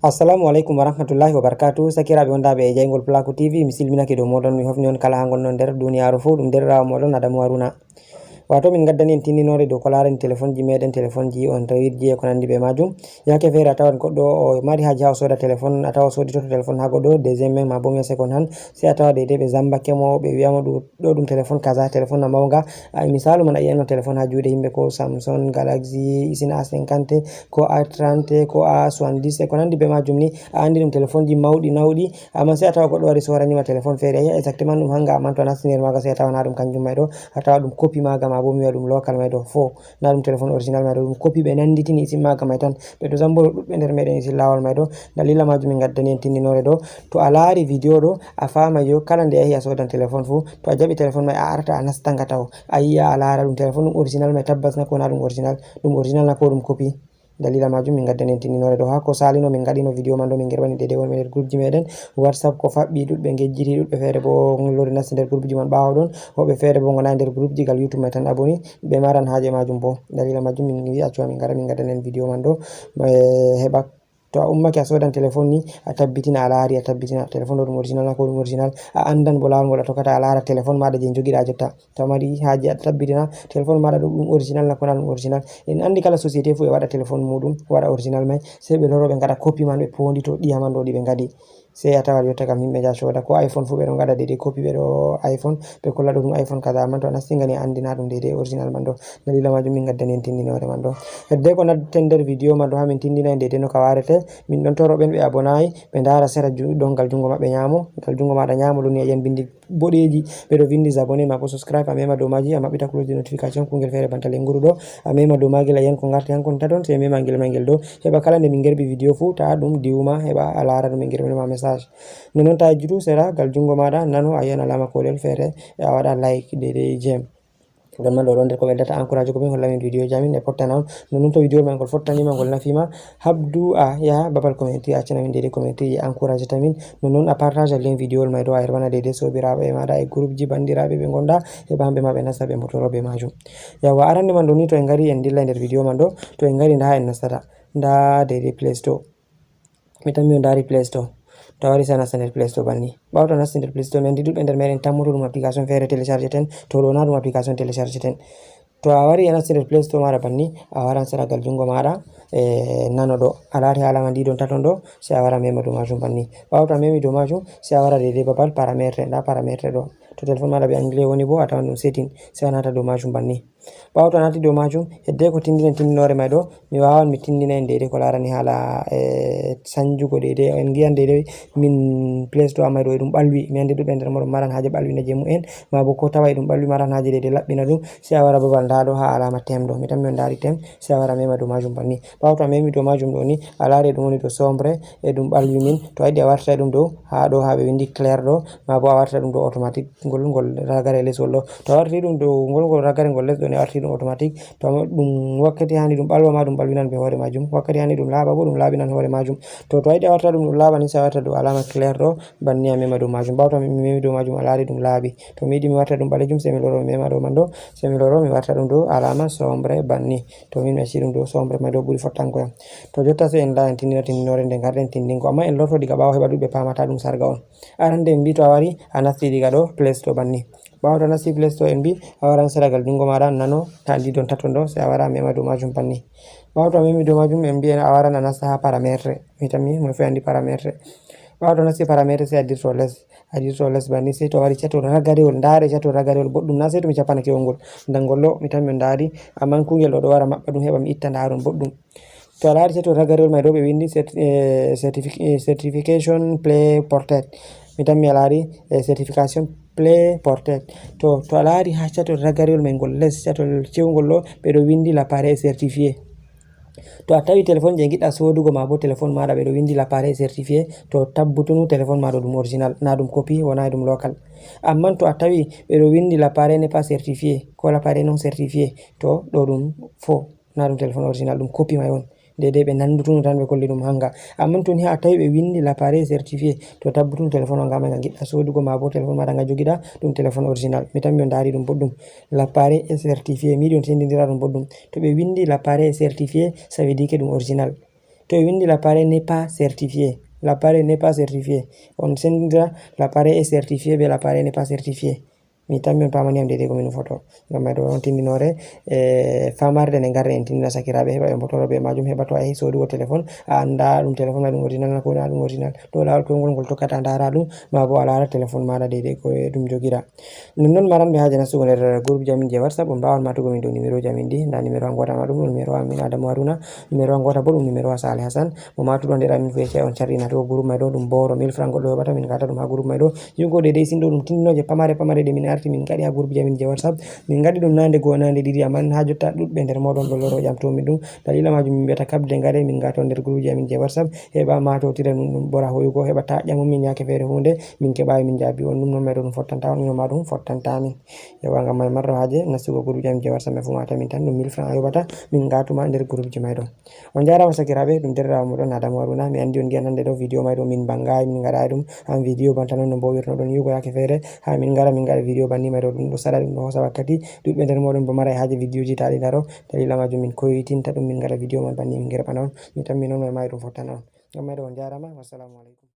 Assalamu alaikum warahmatullahi wabarakatuh. Sakiraɓe wondaɓe e jaygol Pulaku TV, mi silminake dow moɗon, mi hofni on kala ha gonnon nder duniyaru fuu. Ɗum nder rawa moɗon Adamu Haruna. Wato min gaddani en tindinore dow ko larani téléphone ji meɗen, téléphone ji on tawirji e ko nandi be majum. Yake fere a tawan goɗɗo o mari haji ha o soda téléphone, a tawa sodi toto téléphone ha goɗɗo deuxième main ma bo mi second hand, sai a tawa deydei ɓe zambake mo ɓe wiyamo ɗo ɗum téléphone kaza, téléphone na mawga. Misalu man a yi'an téléphone ha juuɗe himɓe ko Samsung, Galaxy, isin A50 ko A30 ko A70 e ko nandi be majum ni, a andi ɗum téléphone ji mawɗi nawɗi, amma sai a tawa goɗɗo wari soranima téléphone fere a yi'a exactement ɗum hanga, amma to a nasti nder maga sai a tawa na ɗum kanjum may ɗo, a tawa ɗum copy maga ma bo mi wi'a ɗum local may ɗo fo, na ɗum téléphone original may ɗo, ɗum copy ɓe nanditini isin maga may tan, ɓe ɗo zamboro ɗuɓɓe nder meɗen isin lawol may ɗo. Dalila majum min gaddani en tindinore ɗo, to a laari video ɗo a famay yo kala nde a yahi a sodan téléphone fu, to a jaɓi téléphone may a arta a nastanga taw a yi'a a lara ɗum téléphone ɗum original may tabbas na ko na ɗum original na ko ɗum copy. Dalila majum min gaddani en tindinore ɗo. Ha ko salino min gaɗino video man ɗo min gerwani deidei wonɓe nder groupe ji meɗen WhatsApp ko faɓɓi, ɗuɗɓe ngejjiti, ɗuɗɓe fere bo lori nasti nder groupe ji man ɓawo ɗon, woɓɓe fere bo gonai nder groupe ji gal YouTube may tan aboni, ɓe maran haje majum bo. Dalila majum min wi accuwa min gara min gaddani en video man ɗo heɓa to a ummake a sodan téléphone ni a tabbitina a laari, a tabbitina téléphone ɗo ɗum original na ko ɗum original, a andan bo lawol ngol a tokkata a lara téléphone maɗa je joguiɗa jotta, to a mari haje a tabbitina téléphone maɗa ɗum original na ko na ɗum original. En andi kala société fu e waɗa téléphone muɗum waɗa original may, sai ɓe loro ɓe gaɗa copy man ɓe pondito ɗiya man ɗo ɗi ɓe gaɗi, sai a tawa jotta kam himɓe ja soda ko iPhone fu ɓe ɗon gaɗa deidei copy ɓe ɗo iPhone ɓe kolla ɗo ɗum iPhone kaza, amma to a nasti ngani a andi na ɗum deidei original man ɗo. Dalila majum min gaddani en tindinore man ɗo. Hedde ko natten nder video man ɗo ha min tindina en deidei no ka warete, min ɗon toro ɓen ɓe abonayi ɓe dara sera dongal jungo maɓɓe nyamo, ngal jungo maɗa nyamo ɗon ni a yi'an bindi boɗeji ɓe ɗo vindi abonné ma bo subscribe, a mema dow maji, a maɓɓita cloche de notification kungel fere banta lenguru ɗo, a mema dow magel a yi'an ko garti hankon taton, sai mema ngel mangel ɗo, heɓa kala nde min gerbi video fu ta ɗum diwuma, heɓa a lara ɗum min gerbinoma message. Nonon ta yejjutu sera gal jungo maɗa nano a yi'an alama kolel fere e a waɗa like deidei jem. Don man ɗo nder ko ɓeddata encourage ko min holla min video jamin e pottana on, nonon to video man gol fottanima gol nafima, habdu a yaha babal community a accana min deidei community e encourage tamin, nonon a partage lien video may ɗo a herbana deidei sobiraɓe maɗa e groupe ji bandiraɓe ɓe gonda, heɓa hamɓe ma ɓe nasta ɓe motoro be majum. Yawa arande man ɗo ni to en gari en dilla nder video man ɗo, to en gari nda en nastata nda deidei Play Store, mi tammi on dari Play Store, to a wari sai a nasta nder Play Store banni. Ɓawo to a nasti nder Play Store mi andi ɗuɗɓe nder meɗen tammoto ɗum application fere télécharge ten, to ɗo na ɗum application télécharge ten. To a wari a nasti nder Play Store maɗa banni, a waran sera gal jungo maɗa nano ɗo a lari alama ndi ɗon taton ɗo, sai a wara mema dow majum banni. Ɓawo to a memi dow majum sai a wara deidei babal paramétre, nda paramétre ɗo, to téléphone maɗa be anglais woni bo a tawan ɗum setting, sai a nata dow majum banni. Ɓawo to a nati dow majum hedde ko tindinen tindinore may ɗo, mi wawan mi tindina en deidei ko larani hala sanjugo deidei, en giyan deidei min Play Store may ɗo e ɗum ɓalwi, mi andi ɗuɗɓe nder moɗon maran haje ɓalwina je mu'en, ma bo ko tawa e ɗum ɓalwi maran haje deidei laɓɓina ɗum, sai a wara babal nda ɗo ha alama tem ɗo, mi tammi on dari tem, sai a wara mema dow majum banni. Ɓawo to a memi dow majum ɗo ni a lari ɗum woni dow sombre e ɗum ɓalwi min, to a yiɗi a wartira ɗum dow ha ɗo ha ɓe windi clair ɗo, ma bo a wartira ɗum dow automatique ngol ragare lesgol ɗo, to a wartiri ɗum dow ngol ragare ngol lesɗo ni a wartiri ɗum automatique, to ɗum wakkati hani ɗum ɓalwa ma ɗum ɓalwinan be hore majum, wakkati hani ɗum laaɓa bo ɗum laaɓinan hore majum. To a yiɗi a wartira ɗum laaɓa ni sai a warta dow alama clair ɗo banni a mema dow majum. Ɓawo to mi memi dow majum a lari ɗum laaɓi, to mi yiɗi mi wartira ɗum ɓalejum sai mi loro mi mema dow man ɗo, sai mi loro mi warta ɗum dow alama sombre banni, to min mi acci ɗum dow sombre may ɗo ɓuri fottanko yam. To jotta sai en la en tindina tindinore nde garden tindingo, amma en lorto diga ɓawo heɓa ɗuɗɓe pamata ɗum sarga on. Arande en mbi to a wari a nasti diga ɗo Play Store banni, ɓawo to a nasti Play Store en mbi a waran sera gal jungo maɗa nano ta ndi ɗon taton ɗo, sai a wara a mema dow majum banni. Ɓawo to a memi dow majum en mbi a waran a nasta ha paramétre, mi tammi mo fu andi paramétre. Ɓawo to a nasti paramétre sai a dirto les banni, sai to a wari chatol ragarewol, ndare chatol ragarewol boɗɗum, na sai to mi capanake on ngol, ndangol ɗo mi tammi on dari, amma kungel ɗo ɗo wara maɓɓa ɗum heɓa mi itta ndaron boɗɗum. To a lari chatol ragarewol may ɗo ɓe windi certification play ported, mi tammi a lari certification play ported, to a lari ha chatol ragarewol may ngol les, chatol cewngol ɗo ɓe ɗo windi l'appareil certifié. To a tawi téléphone je giɗɗa sodugo ma bo téléphone maɗa ɓe ɗo windi l'appareil certifié, to tabbutunu téléphone maɗa ɗum original na ɗum copy wona ɗum local. Amma to a tawi ɓe ɗo windi l'appareil n'est pas certifié ko l'appareil non certifié, to ɗo ɗum faux, na ɗum téléphone original, ɗum copy may on, deidei ɓe nandutunu tan ɓe kolli ɗum hanga. Amma to ni a tawi ɓe windi l'appareil certifié, to tabbutunu téléphone nga may nga giɗɗa sodugo ma bo téléphone maɗa nga jogiɗa ɗum téléphone original, mi tammi on dari ɗum boɗɗum, l'appareil est certifié, mi yiɗi on tindindira ɗum boɗɗum, to ɓe windi l'appareil est certifié ça veut dire que ɗum original, to windi l'appareil n'est pas certifié, l'appareil n'est pas certifié, on sendira l'appareil est certifié be l'appareil n'est pas certifié. mi tammi on pamani am dede ko min foto ngam may do on tindinore famarde ne garre en tindina sakirabe heba e motoro be majum heba to ay sodugo telephone anda dum telephone ma dum original ko na dum original to lawol ko ngol tokkata ndara dum ma bo ala telephone mada dede ko dum jogira non maran be haje nasugo nder groupe jamin je WhatsApp on bawon matugo min do numéro jamin di nda numéro am gota ma dum numéro am min Adamu Haruna numéro am gota bo dum numéro Salih Hassan mo matudo nder amin fe on charina to groupe may do dum boro 1000 francs goddo hebata min gata dum ha groupe may do yugo dede sindo dum tindinoje pamare pamare de min min gadi ha groupe jamin je WhatsApp min gadi dum nande go nande didi aman ha jotta dudbe nder modon do loro jam to mi dum dalila majum min beta kabde ngare min gato nder groupe jamin je WhatsApp heba ma to tira dum bora hoyugo heba ta jamu min yake fere hunde min keba min jabi on dum no medo dum fottanta on ma dum fottanta min yawa ngam may marro haje nasugo groupe jamin je WhatsApp me fu mata min tan dum 1000 francs ayobata min gato ma nder groupe je may do on jarama sakirabe dum derrawo modon Adamu Haruna mi andi on gianande do video may do min bangay min ngada dum am video bantanon no bo wirno don yugo yake fere ha min ngara min ngada video banni may do dum do sala dum do hosa wakkati dubbe nder modon bo mara haje video ji taadi daro dalila majum min koyitinta dum min ngada video man banni min ngera panon mi tammi non may dum fottana on ngam may do on jarama wassalamu alaikum